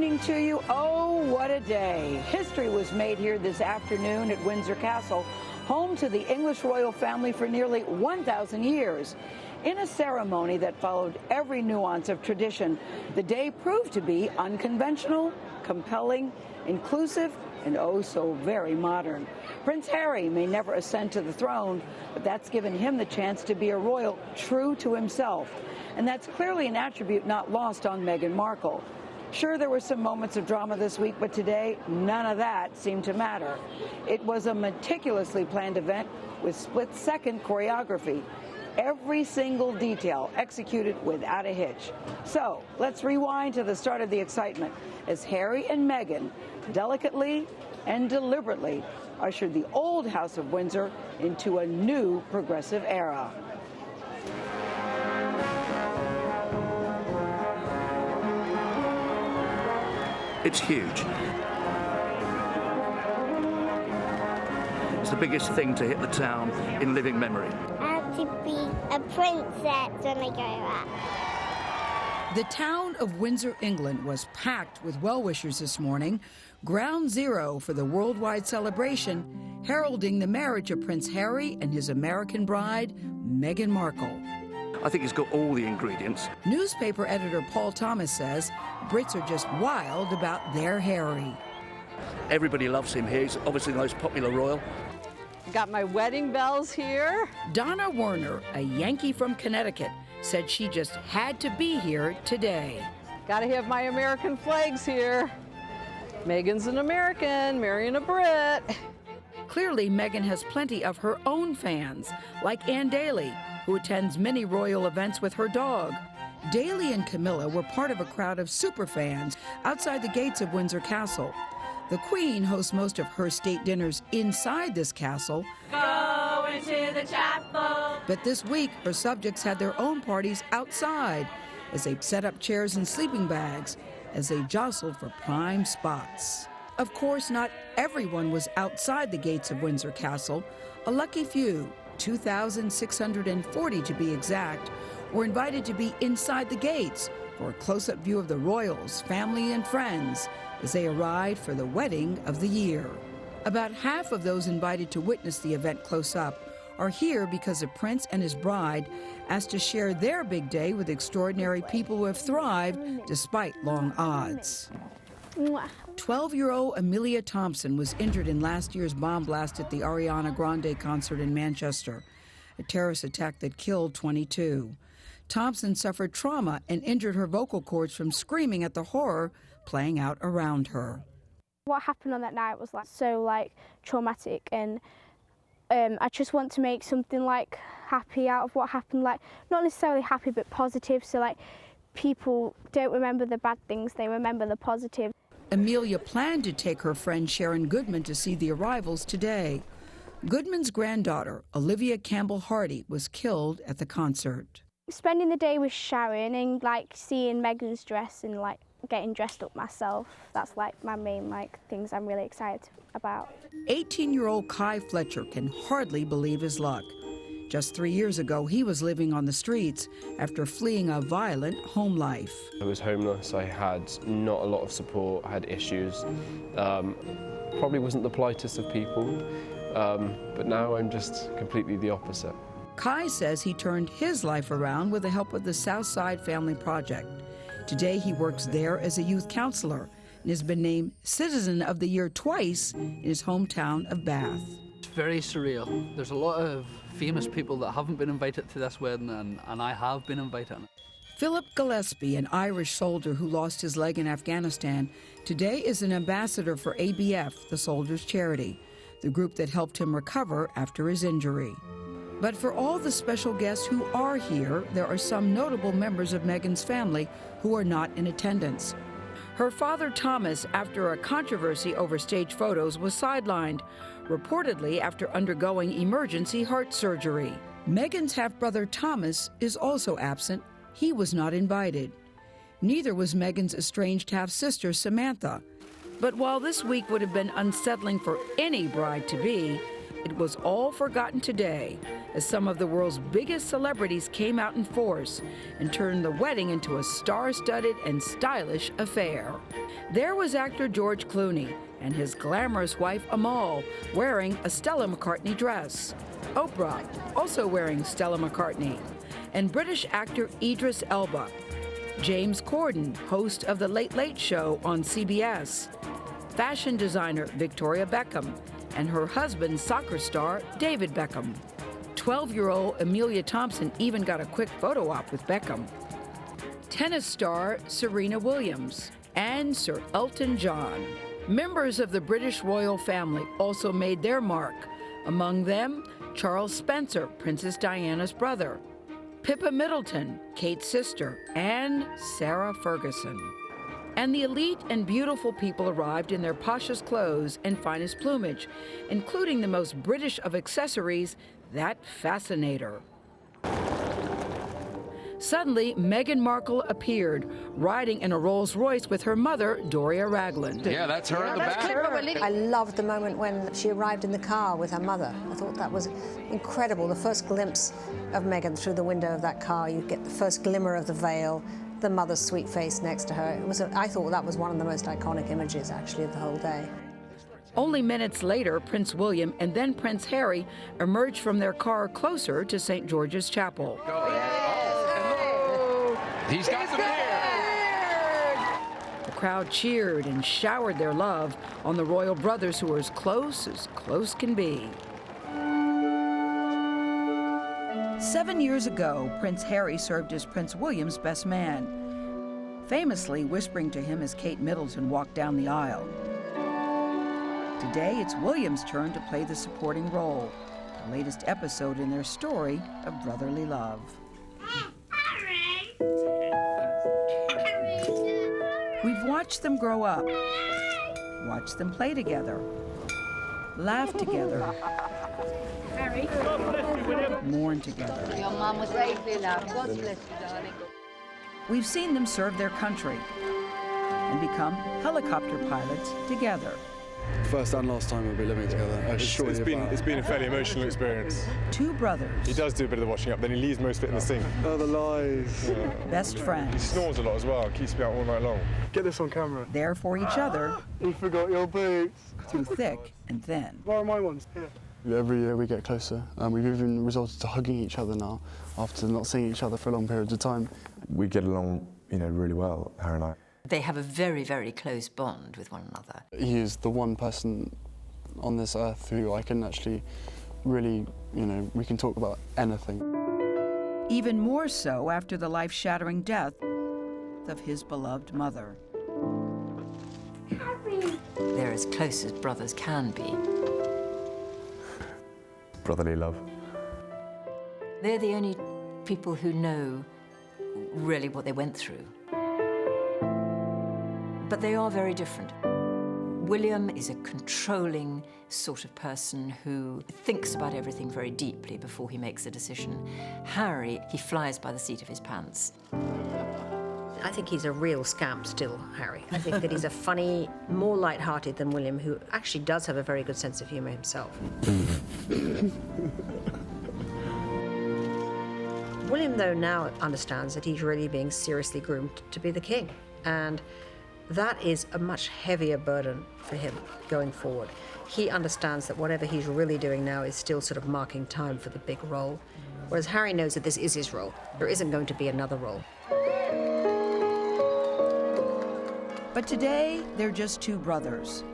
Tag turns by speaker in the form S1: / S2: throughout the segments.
S1: evening to you. Oh, what a day. History was made here this afternoon at Windsor Castle, home to the English royal family for nearly 1,000 years. In a ceremony that followed every nuance of tradition, the day proved to be unconventional, compelling, inclusive, and oh so very modern. Prince Harry may never ascend to the throne, but that's given him the chance to be a royal true to himself. And that's clearly an attribute not lost on Meghan Markle. Sure, there were some moments of drama this week, but today, none of that seemed to matter. It was a meticulously planned event with split-second choreography. Every single detail executed without a hitch. So, let's rewind to the start of the excitement as Harry and Meghan delicately and deliberately ushered the old House of Windsor into a new progressive era.
S2: It's huge. It's the biggest thing to hit the town in living memory.
S3: I have to be a princess when I grow up.
S1: The town of Windsor, England was packed with well-wishers this morning, ground zero for the worldwide celebration heralding the marriage of Prince Harry and his American bride, Meghan Markle.
S2: I think it's got all the ingredients.
S1: Newspaper editor Paul Thomas says Brits are just wild about their Harry.
S2: Everybody loves him here. He's obviously the most popular royal.
S4: Got my wedding bells here.
S1: Donna Werner, a Yankee from Connecticut, said she just had to be here today.
S4: Gotta have my American flags here. Meghan's an American, marrying a Brit.
S1: Clearly, Meghan has plenty of her own fans, like Ann Daly, who attends many royal events with her dog. Daly and Camilla were part of a crowd of superfans outside the gates of Windsor Castle. The Queen hosts most of her state dinners inside this castle.
S5: Go into the chapel.
S1: But this week, her subjects had their own parties outside as they set up chairs and sleeping bags as they jostled for prime spots. Of course, not everyone was outside the gates of Windsor Castle. A lucky few, 2,640 to be exact, were invited to be inside the gates for a close-up view of the royals, family, and friends as they arrived for the wedding of the year. About half of those invited to witness the event close up are here because the prince and his bride asked to share their big day with extraordinary people who have thrived despite long odds. 12-year-old Amelia Thompson was injured in last year's bomb blast at the Ariana Grande concert in Manchester, a terrorist attack that killed 22. Thompson suffered trauma and injured her vocal cords from screaming at the horror playing out around her.
S6: What happened on that night was so traumatic, and I just want to make something happy out of what happened, not necessarily happy but positive, so people don't remember the bad things, they remember the positive.
S1: Amelia planned to take her friend Sharon Goodman to see the arrivals today. Goodman's granddaughter, Olivia Campbell Hardy, was killed at the concert.
S6: Spending the day with Sharon and seeing Meghan's dress and getting dressed up myself, that's my main things I'm really excited about.
S1: 18-year-old Kai Fletcher can hardly believe his luck. Just 3 years ago, he was living on the streets after fleeing a violent home life.
S7: I was homeless, I had not a lot of support, I had issues. Probably wasn't the politest of people, but now I'm just completely the opposite.
S1: Kai says he turned his life around with the help of the Southside Family Project. Today he works there as a youth counselor and has been named Citizen of the Year twice in his hometown of Bath.
S8: It's very surreal. There's a lot of famous people that haven't been invited to this wedding, and I have been invited.
S1: Philip Gillespie, an Irish soldier who lost his leg in Afghanistan, today is an ambassador for ABF, the soldiers' charity, the group that helped him recover after his injury. But for all the special guests who are here, there are some notable members of Meghan's family who are not in attendance. Her father, Thomas, after a controversy over stage photos, was sidelined, reportedly after undergoing emergency heart surgery. Meghan's half-brother, Thomas, is also absent. He was not invited. Neither was Meghan's estranged half-sister, Samantha. But while this week would have been unsettling for any bride-to-be, it was all forgotten today as some of the world's biggest celebrities came out in force and turned the wedding into a star-studded and stylish affair. There was actor George Clooney and his glamorous wife Amal wearing a Stella McCartney dress. Oprah also wearing Stella McCartney. And British actor Idris Elba. James Corden, host of The Late Late Show on CBS. Fashion designer Victoria Beckham and her husband, soccer star David Beckham. 12-year-old Amelia Thompson even got a quick photo op with Beckham. Tennis star Serena Williams and Sir Elton John. Members of the British royal family also made their mark. Among them, Charles Spencer, Princess Diana's brother, Pippa Middleton, Kate's sister, and Sarah Ferguson. And the elite and beautiful people arrived in their poshest clothes and finest plumage, including the most British of accessories, that fascinator. Suddenly, Meghan Markle appeared, riding in a Rolls-Royce with her mother, Doria Ragland.
S9: Yeah, that's her in the back.
S10: I loved the moment when she arrived in the car with her mother. I thought that was incredible. The first glimpse of Meghan through the window of that car, you get the first glimmer of the veil, the mother's sweet face next to her. I thought that was one of the most iconic images, actually, of the whole day.
S1: Only minutes later, Prince William and then Prince Harry emerged from their car closer to St. George's Chapel.
S9: He's got the beard!
S1: The crowd cheered and showered their love on the royal brothers who were as close can be. 7 years ago, Prince Harry served as Prince William's best man, famously whispering to him as Kate Middleton walked down the aisle. Today, it's William's turn to play the supporting role, the latest episode in their story of brotherly love. We've watched them grow up, watched them play together, laugh together,
S5: Harry.
S1: mourn together.
S5: Your mum was bravely loved. God bless you, darling.
S1: We've seen them serve their country and become helicopter pilots together.
S11: First and last time we'll be living together.
S12: It's been a fairly emotional experience.
S1: Two brothers.
S12: He does do a bit of the washing up, then he leaves most of it in the sink.
S11: Oh, the lies.
S12: Yeah.
S1: Best
S12: He
S1: friends.
S12: snores a lot as well, keeps me out all night long.
S11: Get this on camera.
S1: There for each other
S11: You forgot your boots.
S1: through thick and thin.
S11: Where are my ones? Here. Every year we get closer. We've even resorted to hugging each other now after not seeing each other for long periods of time.
S12: We get along, really well, Harry and I.
S10: They have a very, very close bond with one another.
S11: He is the one person on this earth who I can actually really, we can talk about anything.
S1: Even more so after the life-shattering death of his beloved mother.
S10: They're as close as brothers can be.
S12: Brotherly love.
S10: They're the only people who know really what they went through. But they are very different. William is a controlling sort of person who thinks about everything very deeply before he makes a decision. Harry, he flies by the seat of his pants. I think he's a real scamp still, Harry. I think that he's a funny, more light-hearted than William, who actually does have a very good sense of humour himself. William, though, now understands that he's really being seriously groomed to be the king. And that is a much heavier burden for him going forward. He understands that whatever he's really doing now is still sort of marking time for the big role, whereas Harry knows that this is his role. There isn't going to be another role.
S1: But today, they're just two brothers,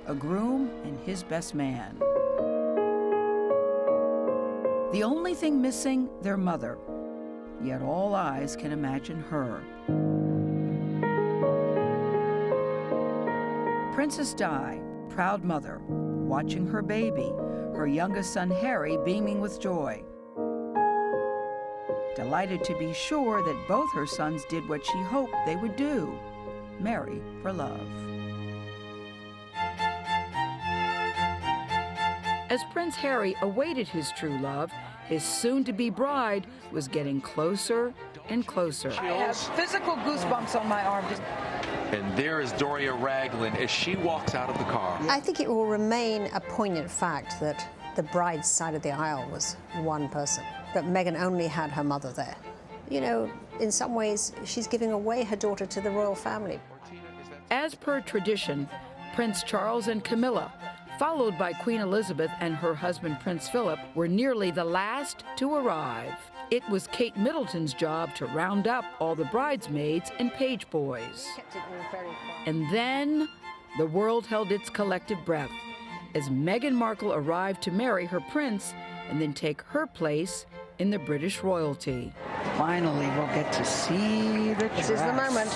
S1: a groom and his best man. The only thing missing, their mother, yet all eyes can imagine her. Princess Di, proud mother, watching her baby, her youngest son Harry beaming with joy. Delighted to be sure that both her sons did what she hoped they would do, marry for love. As Prince Harry awaited his true love, his soon-to-be bride was getting closer and closer. I have physical goosebumps on my arm.
S9: And there is Doria Ragland as she walks out of the car.
S10: I think it will remain a poignant fact that the bride's side of the aisle was one person, but Meghan only had her mother there. In some ways, she's giving away her daughter to the royal family.
S1: As per tradition, Prince Charles and Camilla, followed by Queen Elizabeth and her husband Prince Philip, were nearly the last to arrive. It was Kate Middleton's job to round up all the bridesmaids and page boys. And then the world held its collective breath as Meghan Markle arrived to marry her prince and then take her place in the British royalty. Finally, we'll get to see the dress.
S5: This is the moment.